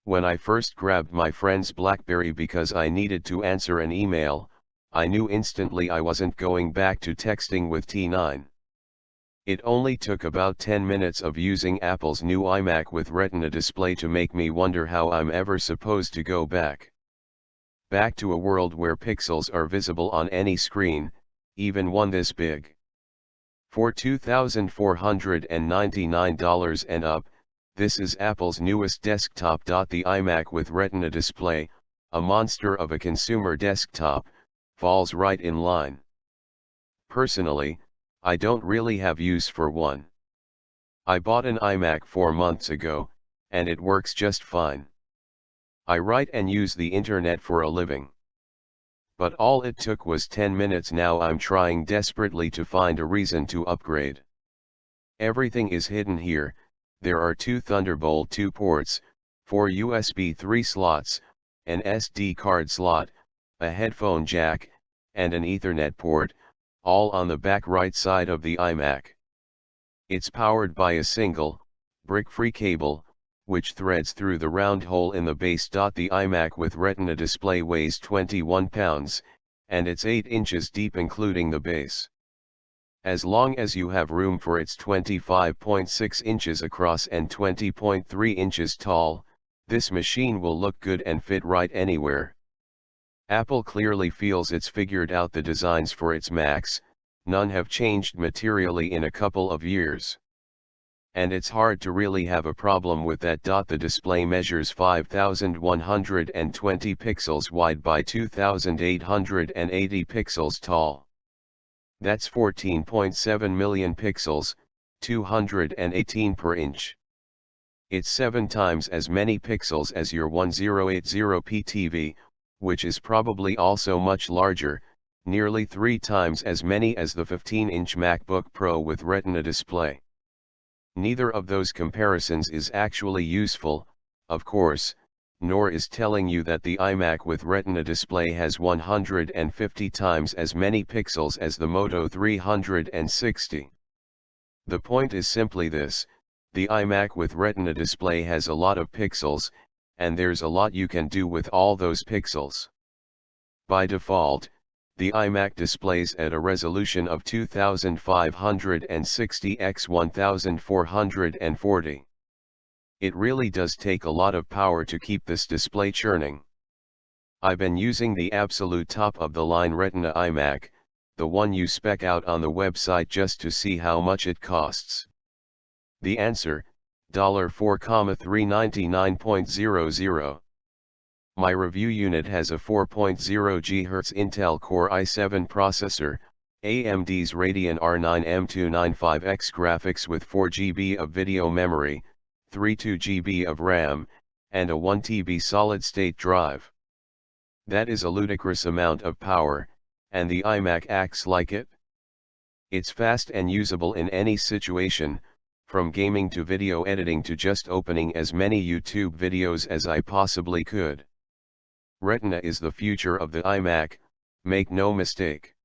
When I first grabbed my friend's BlackBerry because I needed to answer an email, I knew instantly I wasn't going back to texting with T9. It only took about 10 minutes of using Apple's new iMac with Retina display to make me wonder how I'm ever supposed to go back. Back to a world where pixels are visible on any screen, even one this big. For $2,499 and up, this is Apple's newest desktop.The iMac with Retina display, a monster of a consumer desktop, falls right in line. Personally, I don't really have use for one. I bought an iMac 4 months ago, and it works just fine. I write and use the internet for a living. But all it took was 10 minutes. Now I'm trying desperately to find a reason to upgrade. Everything is hidden here. There are 2 Thunderbolt 2 ports, 4 USB 3 slots, an SD card slot, a headphone jack, and an Ethernet port, all on the back right side of the iMac. It's powered by a single, brick-free cable, which threads through the round hole in the base.The iMac with Retina display weighs 21 pounds, and it's 8 inches deep including the base. As long as you have room for its 25.6 inches across and 20.3 inches tall, this machine will look good and fit right anywhere. Apple clearly feels it's figured out the designs for its Macs, none have changed materially in a couple of years. And it's hard to really have a problem with that. The display measures 5,120 pixels wide by 2,880 pixels tall. That's 14.7 million pixels, 218 per inch. It's 7 times as many pixels as your 1080p TV, which is probably also much larger, nearly 3 times as many as the 15-inch MacBook Pro with Retina display. Neither of those comparisons is actually useful, of course, nor is telling you that the iMac with Retina display has 150 times as many pixels as the Moto 360. The point is simply this: the iMac with Retina display has a lot of pixels, and there's a lot you can do with all those pixels. By default, the iMac displays at a resolution of 2560 x 1440. It really does take a lot of power to keep this display churning. I've been using the absolute top-of-the-line Retina iMac, the one you spec out on the website, just to see how much it costs. The answer, $4,399.00. My review unit has a 4.0 GHz Intel Core i7 processor, AMD's Radeon R9 M295X graphics with 4 GB of video memory, 32 GB of RAM, and a 1 TB solid-state drive. That is a ludicrous amount of power, and the iMac acts like it. It's fast and usable in any situation, from gaming to video editing to just opening as many YouTube videos as I possibly could. Retina is the future of the iMac, make no mistake.